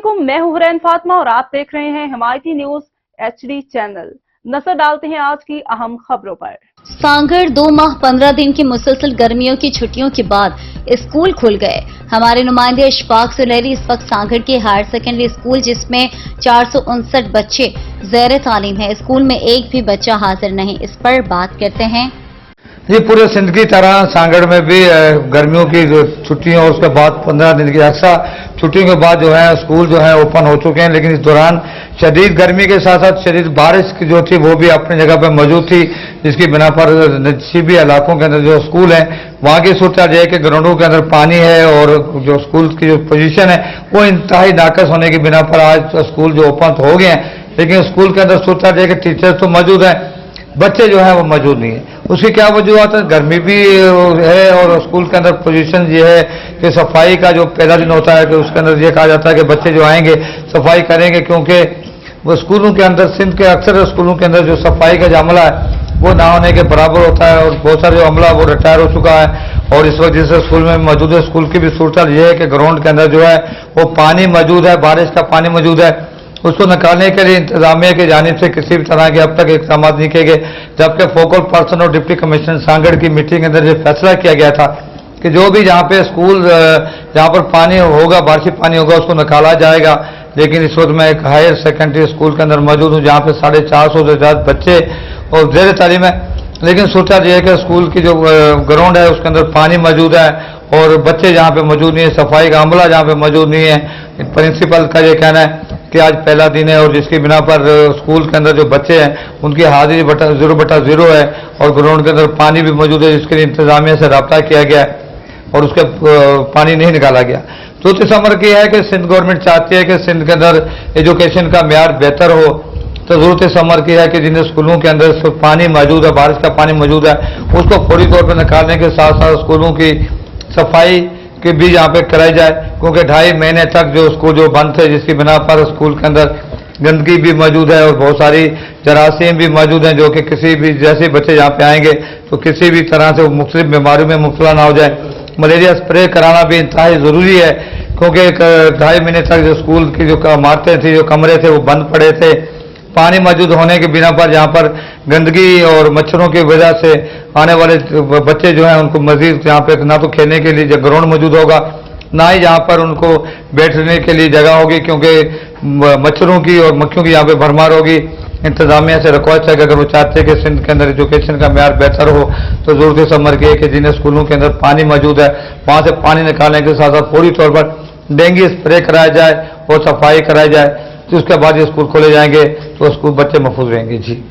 वालेकुम, मैं हूं हुरैन फातिमा और आप देख रहे हैं हिमायती न्यूज HD चैनल। नजर डालते हैं आज की अहम खबरों पर। सांगड़ 2 माह 15 दिन की मुसलसल गर्मियों की छुट्टियों के बाद स्कूल खुल गए। हमारे नुमाइंदे इशफाक सुलेरी इस वक्त सांगड़ के हायर सेकेंडरी स्कूल जिसमें 459 बच्चे ज़ेर तालीम है, स्कूल में एक भी बच्चा हाजिर नहीं। इस पर बात करते हैं। ये पूरे सिंध की तरह सांगड़ में भी गर्मियों की जो छुट्टियों और उसके बाद 15 दिन की अक्सर छुट्टियों के बाद जो है स्कूल जो है ओपन हो चुके हैं, लेकिन इस दौरान शदीद गर्मी के साथ साथ शदीद बारिश की जो थी वो भी अपनी जगह पर मौजूद थी, जिसकी बिना पर नसीबी इलाकों के अंदर जो स्कूल है वहाँ की सूरत यह है कि ग्राउंडों के अंदर पानी है और जो स्कूल की जो पोजीशन है वो इंतहाई नाकस होने की बिना पर आज स्कूल जो ओपन तो हो गए हैं, लेकिन स्कूल के अंदर सूरत यह है कि टीचर्स तो मौजूद हैं, बच्चे जो है वो मौजूद नहीं है। उसकी क्या वजूहत है? गर्मी भी है और स्कूल के अंदर पोजीशन ये है कि सफाई का जो पहला दिन होता है कि उसके अंदर ये कहा जाता है कि बच्चे जो आएंगे सफाई करेंगे, क्योंकि वो स्कूलों के अंदर सिंध के अक्सर स्कूलों के अंदर जो सफाई का जो अमला है वो ना होने के बराबर होता है और बहुत सारे जो अमला वो रिटायर हो चुका है। और इस वक्त जिस स्कूल में मौजूद है स्कूल की भी सूरत ये है कि ग्राउंड के अंदर जो है वो पानी मौजूद है, बारिश का पानी मौजूद है, उसको निकालने के लिए इंतजामिया की जानिब से किसी भी तरह के अब तक इक़दाम नहीं किए गए। जबकि फोकल पर्सन और डिप्टी कमिश्नर सांगड़ की मीटिंग के अंदर ये फैसला किया गया था कि जो भी जहाँ पे स्कूल जहाँ पर पानी होगा, बारिशी पानी होगा, उसको निकाला जाएगा। लेकिन इस वक्त मैं एक हायर सेकेंडरी स्कूल के अंदर मौजूद हूँ जहाँ पे 450 से ज़्यादा बच्चे और ज़ेर तालीम है, लेकिन सूरत यह है कि स्कूल की जो ग्राउंड है उसके अंदर पानी मौजूद है और बच्चे जहाँ पे मौजूद नहीं है, सफाई का अमला जहाँ पे मौजूद नहीं है। प्रिंसिपल का ये कहना है कि आज पहला दिन है और जिसकी बिना पर स्कूल के अंदर जो बच्चे हैं उनकी हाजिरी 0/0 है और ग्राउंड के अंदर पानी भी मौजूद है, जिसके लिए इंतजामिया से रब्ता किया गया है और उसके पानी नहीं निकाला गया। तो इस अमर की है कि सिंध गवर्नमेंट चाहती है कि सिंध के अंदर एजुकेशन का म्यार बेहतर हो, तो जरूरत इस अमर की है कि जिन स्कूलों के अंदर पानी मौजूद है, बारिश का पानी मौजूद है, उसको फौरी तौर पर निकालने के साथ साथ स्कूलों की सफाई की भी यहाँ पे कराई जाए, क्योंकि 2.5 महीने तक जो स्कूल जो बंद थे जिसकी बिना पर स्कूल के अंदर गंदगी भी मौजूद है और बहुत सारी जरासीम भी मौजूद हैं, जो कि किसी भी जैसे बच्चे यहाँ पे आएंगे तो किसी भी तरह से मुख्तलिफ बीमारियों में मुब्तला ना हो जाए। मलेरिया स्प्रे कराना भी इंतहाई ज़रूरी है, क्योंकि 2.5 महीने तक जो स्कूल की जो इमारतें थी, जो कमरे थे वो बंद पड़े थे। पानी मौजूद होने के बिना पर जहाँ पर गंदगी और मच्छरों की वजह से आने वाले बच्चे जो हैं उनको मजीद यहाँ पे ना तो खेलने के लिए ग्राउंड मौजूद होगा, ना ही यहाँ पर उनको बैठने के लिए जगह होगी, क्योंकि मच्छरों की और मक्खियों की यहाँ पे भरमार होगी। इंतजामिया से रिक्वेस्ट है कि अगर वो चाहते हैं कि सिंध के अंदर एजुकेशन का म्यार बेहतर हो तो जरूरत इस अमर की है कि जिन स्कूलों के अंदर पानी मौजूद है वहाँ से पानी निकालने के साथ साथ फौरी तौर पर डेंगू स्प्रे कराया जाए और सफाई कराई जाए, तो उसके बाद ये स्कूल खोले जाएंगे तो स्कूल बच्चे महफूज रहेंगे। जी।